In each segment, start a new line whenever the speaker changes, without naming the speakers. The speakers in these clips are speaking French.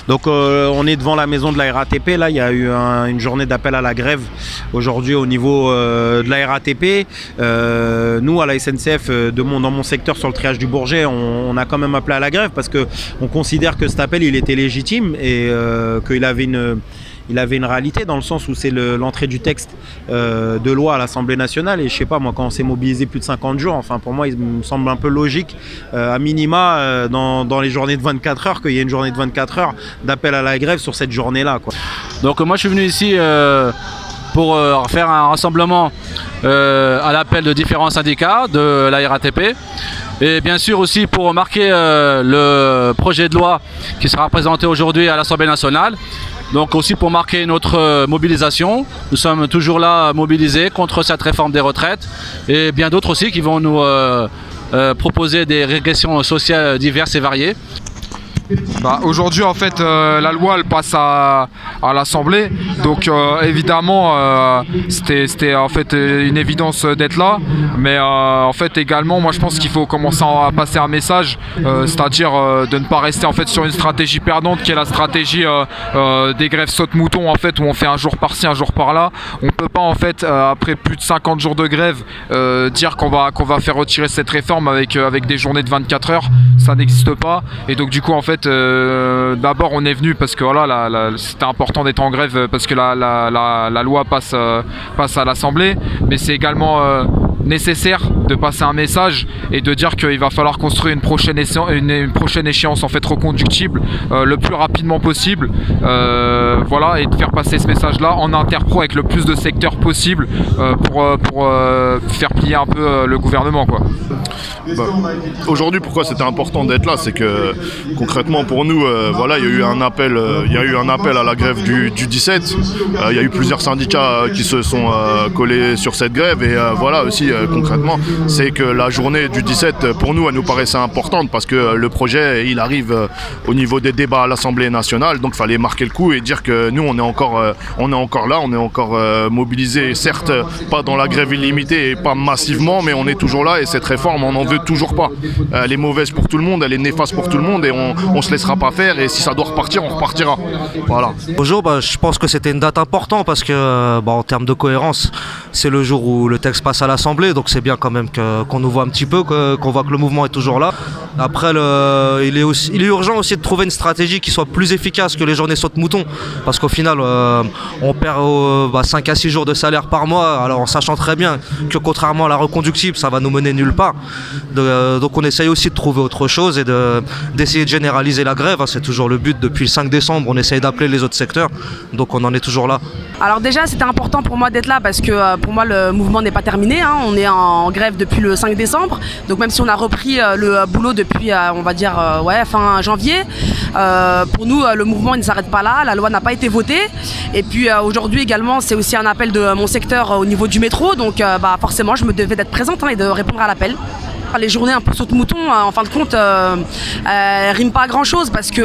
Donc on est devant la maison de la RATP. Là, il y a eu une journée d'appel à la grève aujourd'hui au niveau de la RATP. Nous, à la SNCF, dans mon secteur sur le triage du Bourget, on a quand même appelé à la grève parce qu'on considère que cet appel il était légitime et qu'il avait une réalité dans le sens où c'est l'entrée du texte de loi à l'Assemblée nationale. Et je sais pas, moi, quand on s'est mobilisé plus de 50 jours, enfin pour moi, il me semble un peu logique, à minima, dans les journées de 24 heures, qu'il y ait une journée de 24 heures d'appel à la grève sur cette journée-là, quoi.
Donc moi, je suis venu ici pour faire un rassemblement à l'appel de différents syndicats de la RATP. Et bien sûr aussi pour marquer le projet de loi qui sera présenté aujourd'hui à l'Assemblée nationale. Donc aussi pour marquer notre mobilisation. Nous sommes toujours là mobilisés contre cette réforme des retraites et bien d'autres aussi qui vont nous proposer des régressions sociales diverses et variées.
Aujourd'hui en fait la loi elle passe à l'Assemblée, donc évidemment c'était en fait une évidence d'être là, mais en fait également moi je pense qu'il faut commencer à passer un message, c'est-à-dire de ne pas rester en fait sur une stratégie perdante qui est la stratégie des grèves saute-mouton en fait, où on fait un jour par-ci un jour par-là. On peut pas en fait après plus de 50 jours de grève dire qu'on va faire retirer cette réforme avec des journées de 24 heures, ça n'existe pas. Et donc du coup en fait d'abord on est venu parce que voilà, c'était important d'être en grève parce que la loi passe à l'Assemblée, mais c'est également nécessaire de passer un message et de dire qu'il va falloir construire une prochaine échéance en fait reconductible le plus rapidement possible, voilà, et de faire passer ce message là en interpro avec le plus de secteurs possible pour faire plier un peu le gouvernement, quoi.
Aujourd'hui, pourquoi c'était important d'être là, c'est que concrètement pour nous, voilà, il y a eu un appel à la grève du 17. Il y a eu plusieurs syndicats qui se sont collés sur cette grève et voilà aussi concrètement, c'est que la journée du 17 pour nous, elle nous paraissait importante parce que le projet il arrive au niveau des débats à l'Assemblée nationale, donc il fallait marquer le coup et dire que nous on est encore là, on est encore mobilisés, certes pas dans la grève illimitée et pas massivement, mais on est toujours là et cette réforme on n'en veut toujours pas. Elle est mauvaise pour tout le monde, elle est néfaste pour tout le monde et on se laissera pas faire, et si ça doit repartir, on repartira. Voilà.
Bonjour, je pense que c'était une date importante parce que en termes de cohérence, c'est le jour où le texte passe à l'Assemblée, donc c'est bien quand même qu'on nous voit un petit peu, qu'on voit que le mouvement est toujours là. Après, il est urgent aussi de trouver une stratégie qui soit plus efficace que les journées saute-mouton, parce qu'au final, on perd 5 à 6 jours de salaire par mois, alors en sachant très bien que contrairement à la reconductible, ça va nous mener nulle part. Donc on essaye aussi de trouver autre chose et d'essayer de généraliser la grève, c'est toujours le but. Depuis le 5 décembre, on essaye d'appeler les autres secteurs, donc on en est toujours là.
Alors déjà, c'était important pour moi d'être là parce que pour moi le mouvement n'est pas terminé, hein. On est en grève depuis le 5 décembre, donc même si on a repris le boulot depuis on va dire fin janvier, pour nous le mouvement il ne s'arrête pas là, la loi n'a pas été votée. Et puis aujourd'hui également, c'est aussi un appel de mon secteur au niveau du métro, donc forcément je me devais d'être présente et de répondre à l'appel. Les journées un peu saute-mouton, en fin de compte, riment pas à grand chose parce que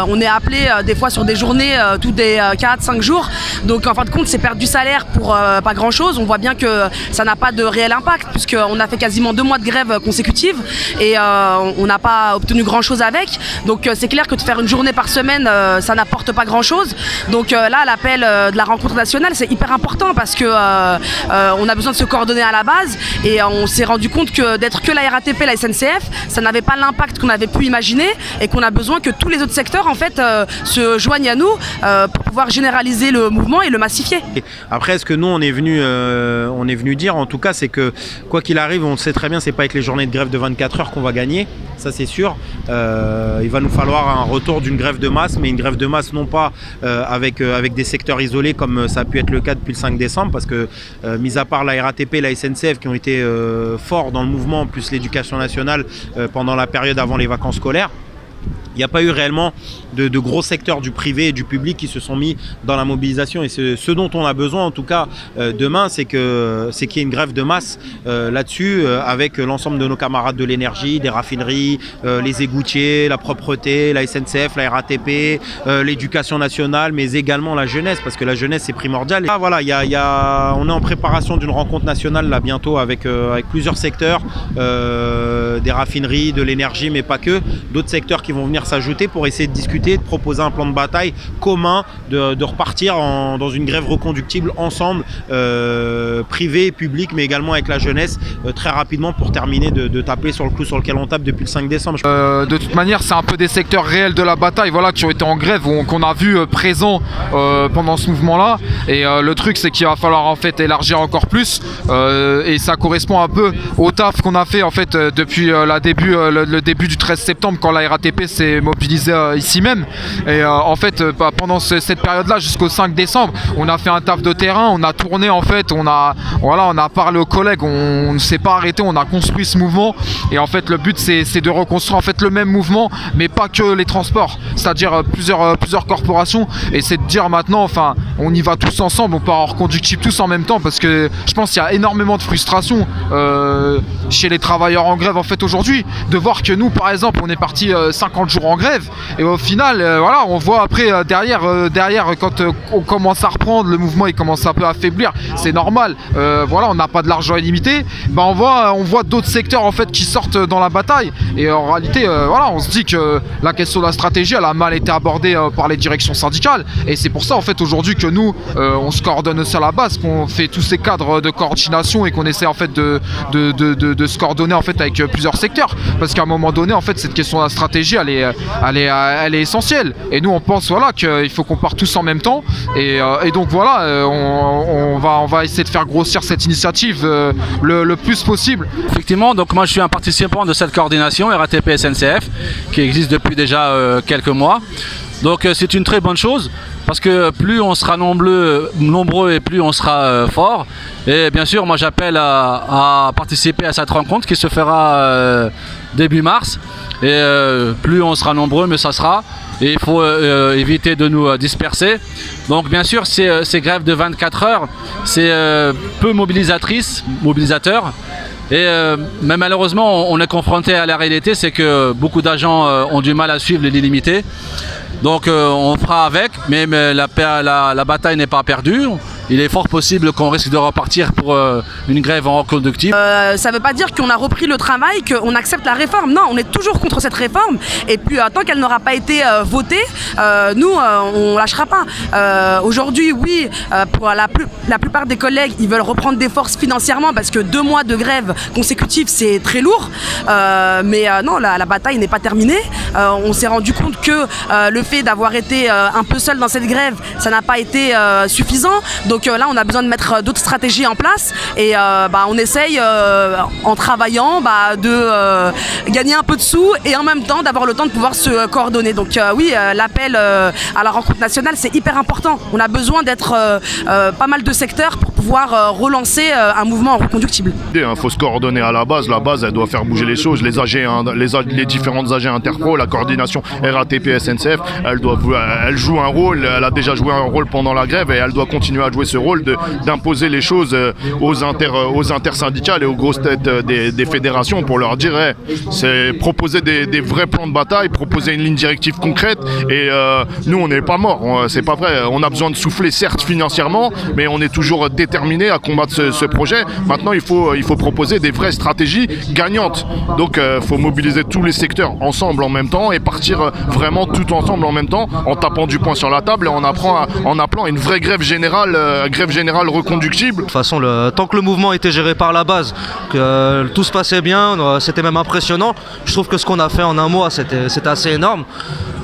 on est appelé des fois sur des journées tous des 4-5 jours. Donc en fin de compte, c'est perdre du salaire pour pas grand chose. On voit bien que ça n'a pas de réel impact puisqu'on a fait quasiment 2 mois de grève consécutive et on n'a pas obtenu grand chose avec. Donc c'est clair que de faire une journée par semaine, ça n'apporte pas grand chose. Donc là, l'appel de la rencontre nationale, c'est hyper important parce que on a besoin de se coordonner à la base et on s'est rendu compte que d'être que la RATP, la SNCF, ça n'avait pas l'impact qu'on avait pu imaginer et qu'on a besoin que tous les autres secteurs en fait se joignent à nous pour pouvoir généraliser le mouvement et le massifier.
Après, ce que nous on est venu dire en tout cas, c'est que quoi qu'il arrive, on sait très bien, c'est pas avec les journées de grève de 24 heures qu'on va gagner, ça c'est sûr. Il va nous falloir un retour d'une grève de masse, mais une grève de masse non pas avec des secteurs isolés comme ça a pu être le cas depuis le 5 décembre, parce que mis à part la RATP et la SNCF qui ont été forts dans le mouvement, plus l'éducation nationale pendant la période avant les vacances scolaires, il n'y a pas eu réellement de gros secteurs du privé et du public qui se sont mis dans la mobilisation. Et ce dont on a besoin en tout cas demain, c'est qu'il y ait une grève de masse là-dessus avec l'ensemble de nos camarades de l'énergie, des raffineries, les égoutiers, la propreté, la SNCF, la RATP, l'éducation nationale, mais également la jeunesse, parce que la jeunesse c'est primordial. Et là, voilà, on est en préparation d'une rencontre nationale là bientôt avec plusieurs secteurs, des raffineries, de l'énergie, mais pas que, d'autres secteurs qui vont venir venir s'ajouter pour essayer de discuter, de proposer un plan de bataille commun, de repartir dans une grève reconductible ensemble, privé et public, mais également avec la jeunesse, très rapidement pour terminer de taper sur le clou sur lequel on tape depuis le 5 décembre.
De toute manière, c'est un peu des secteurs réels de la bataille, voilà, qui ont été en grève, qu'on a vu présents pendant ce mouvement-là. Et le truc, c'est qu'il va falloir en fait élargir encore plus. Et ça correspond un peu au taf qu'on a fait en fait depuis le début du 13 septembre, quand la RATP s'est mobilisée ici même. Et en fait, pendant cette période-là, jusqu'au 5 décembre, on a fait un taf de terrain, on a tourné en fait, on a parlé aux collègues, on ne s'est pas arrêté, on a construit ce mouvement. Et en fait, le but, c'est de reconstruire en fait le même mouvement, mais pas que les transports, c'est-à-dire plusieurs corporations. Et c'est de dire maintenant, enfin, on y va tous ensemble, on part en reconductible tous en même temps, parce que je pense qu'il y a énormément de frustration chez les travailleurs en grève en fait aujourd'hui, de voir que nous, par exemple, on est parti 50 jours en grève, et au final, voilà, on voit après derrière quand on commence à reprendre, le mouvement il commence un peu à affaiblir, c'est normal. Voilà, on n'a pas de l'argent illimité. Ben on voit d'autres secteurs en fait qui sortent dans la bataille, et en réalité, voilà, on se dit que la question de la stratégie, elle a mal été abordée par les directions syndicales, et c'est pour ça en fait aujourd'hui que nous, on se coordonne aussi à la base, qu'on fait tous ces cadres de coordination et qu'on essaie en fait de se coordonner en fait avec plusieurs secteurs, parce qu'à un moment donné en fait cette question de la stratégie elle est essentielle, et nous on pense voilà qu'il faut qu'on parte tous en même temps, et donc voilà, on va essayer de faire grossir cette initiative le plus possible.
Effectivement, donc moi je suis un participant de cette coordination RATP SNCF qui existe depuis déjà quelques mois. Donc c'est une très bonne chose, parce que plus on sera nombreux et plus on sera fort. Et bien sûr, moi j'appelle à participer à cette rencontre qui se fera début mars. Et plus on sera nombreux, mieux ça sera. Et il faut éviter de nous disperser. Donc bien sûr, ces grèves de 24 heures, c'est peu mobilisateur. Mais malheureusement, on est confronté à la réalité, c'est que beaucoup d'agents ont du mal à suivre les limités. Donc on fera avec, mais la bataille n'est pas perdue. Il est fort possible qu'on risque de repartir pour une grève en reconductible.
Ça ne veut pas dire qu'on a repris le travail, qu'on accepte la réforme. Non, on est toujours contre cette réforme. Et puis tant qu'elle n'aura pas été votée, nous, on ne lâchera pas. Aujourd'hui, oui, pour la plupart des collègues, ils veulent reprendre des forces financièrement, parce que 2 mois de grève consécutive, c'est très lourd. Mais non, la bataille n'est pas terminée. On s'est rendu compte que le fait d'avoir été un peu seul dans cette grève, ça n'a pas été suffisant. Donc là, on a besoin de mettre d'autres stratégies en place, et on essaye en travaillant de gagner un peu de sous, et en même temps d'avoir le temps de pouvoir se coordonner. Donc oui, l'appel à la rencontre nationale, c'est hyper important. On a besoin d'être pas mal de secteurs pour pouvoir relancer un mouvement reconductible.
Il faut se coordonner à la base, elle doit faire bouger les choses, les différentes AG Interpro, la coordination RATP SNCF, elle joue un rôle, elle a déjà joué un rôle pendant la grève, et elle doit continuer à jouer ce rôle d'imposer les choses aux intersyndicales et aux grosses têtes des fédérations, pour leur dire c'est proposer des vrais plans de bataille, proposer une ligne directive concrète. Et nous, on n'est pas morts, c'est pas vrai, on a besoin de souffler certes financièrement, mais on est toujours déterminé à combattre ce projet. Maintenant, il faut proposer des vraies stratégies gagnantes. Donc il faut mobiliser tous les secteurs ensemble en même temps, et partir vraiment tout ensemble en même temps, en tapant du poing sur la table, et en appelant une vraie grève générale reconductible.
De toute façon, tant que le mouvement était géré par la base, que tout se passait bien, c'était même impressionnant. Je trouve que ce qu'on a fait en un mois, c'était assez énorme.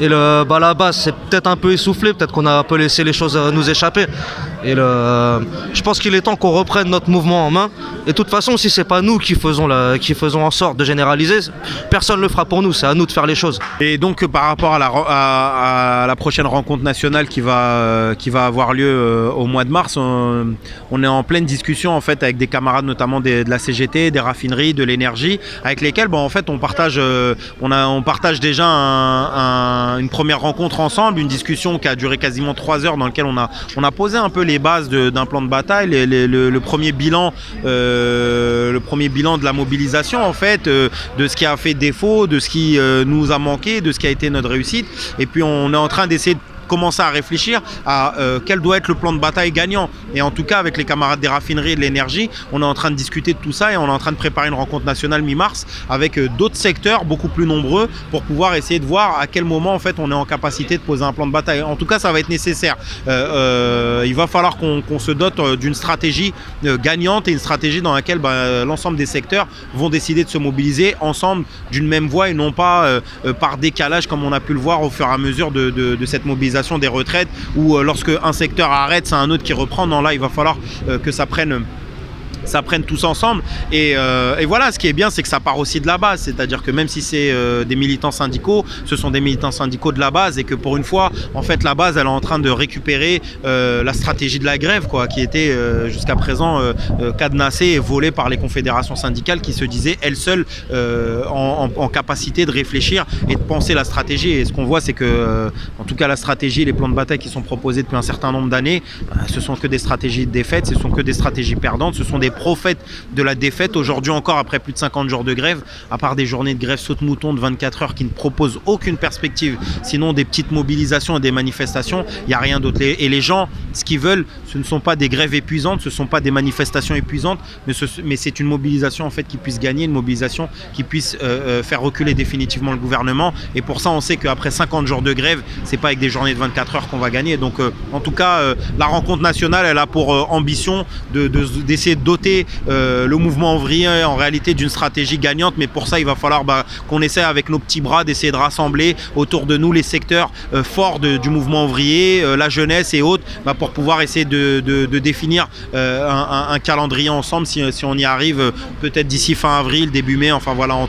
Et la base, c'est peut-être un peu essoufflé, peut-être qu'on a un peu laissé les choses nous échapper. Et je pense qu'il est temps qu'on reprenne notre mouvement en main. Et de toute façon, si c'est pas nous qui faisons en sorte de généraliser, personne ne le fera pour nous. C'est à nous de faire les choses.
Et donc par rapport à la prochaine rencontre nationale qui va avoir lieu au mois de mars, on est en pleine discussion en fait avec des camarades, notamment de la CGT, des raffineries, de l'énergie, avec lesquels en fait on partage déjà une première rencontre ensemble, une discussion qui a duré quasiment 3 heures, dans laquelle on a posé un peu les bases d'un plan de bataille, le premier bilan de la mobilisation en fait, de ce qui a fait défaut, de ce qui nous a manqué, de ce qui a été notre réussite. Et puis on est en train d'essayer commencer à réfléchir à quel doit être le plan de bataille gagnant. Et en tout cas, avec les camarades des raffineries et de l'énergie, on est en train de discuter de tout ça et on est en train de préparer une rencontre nationale mi-mars avec d'autres secteurs beaucoup plus nombreux pour pouvoir essayer de voir à quel moment en fait on est en capacité de poser un plan de bataille. En tout cas, ça va être nécessaire. Il va falloir qu'on se dote d'une stratégie gagnante et une stratégie dans laquelle l'ensemble des secteurs vont décider de se mobiliser ensemble d'une même voie et non pas par décalage comme on a pu le voir au fur et à mesure de cette mobilisation des retraites où lorsque un secteur arrête, c'est un autre qui reprend. Non, là, il va falloir que ça prenne tous ensemble et voilà, ce qui est bien, c'est que ça part aussi de la base, c'est-à-dire que même si c'est des militants syndicaux, ce sont des militants syndicaux de la base et que pour une fois, en fait, la base, elle est en train de récupérer la stratégie de la grève, quoi, qui était jusqu'à présent cadenassée et volée par les confédérations syndicales qui se disaient elles seules en capacité de réfléchir et de penser la stratégie. Et ce qu'on voit, c'est que en tout cas la stratégie, les plans de bataille qui sont proposés depuis un certain nombre d'années, ce sont que des stratégies de défaite, ce sont que des stratégies perdantes, ce sont des prophètes de la défaite. Aujourd'hui encore, après plus de 50 jours de grève, à part des journées de grève saute-mouton de 24 heures qui ne proposent aucune perspective, sinon des petites mobilisations et des manifestations, il n'y a rien d'autre. Et les gens, ce qu'ils veulent, ce ne sont pas des grèves épuisantes, ce ne sont pas des manifestations épuisantes, mais c'est une mobilisation en fait qui puisse gagner, une mobilisation qui puisse faire reculer définitivement le gouvernement. Et pour ça, on sait qu'après 50 jours de grève, c'est pas avec des journées de 24 heures qu'on va gagner. Donc en tout cas, la rencontre nationale, elle a pour ambition d'essayer de doter le mouvement ouvrier en réalité d'une stratégie gagnante, mais pour ça il va falloir qu'on essaie avec nos petits bras d'essayer de rassembler autour de nous les secteurs forts du mouvement ouvrier, la jeunesse et autres, pour pouvoir essayer de définir un calendrier ensemble si on y arrive peut-être d'ici fin avril, début mai, enfin voilà.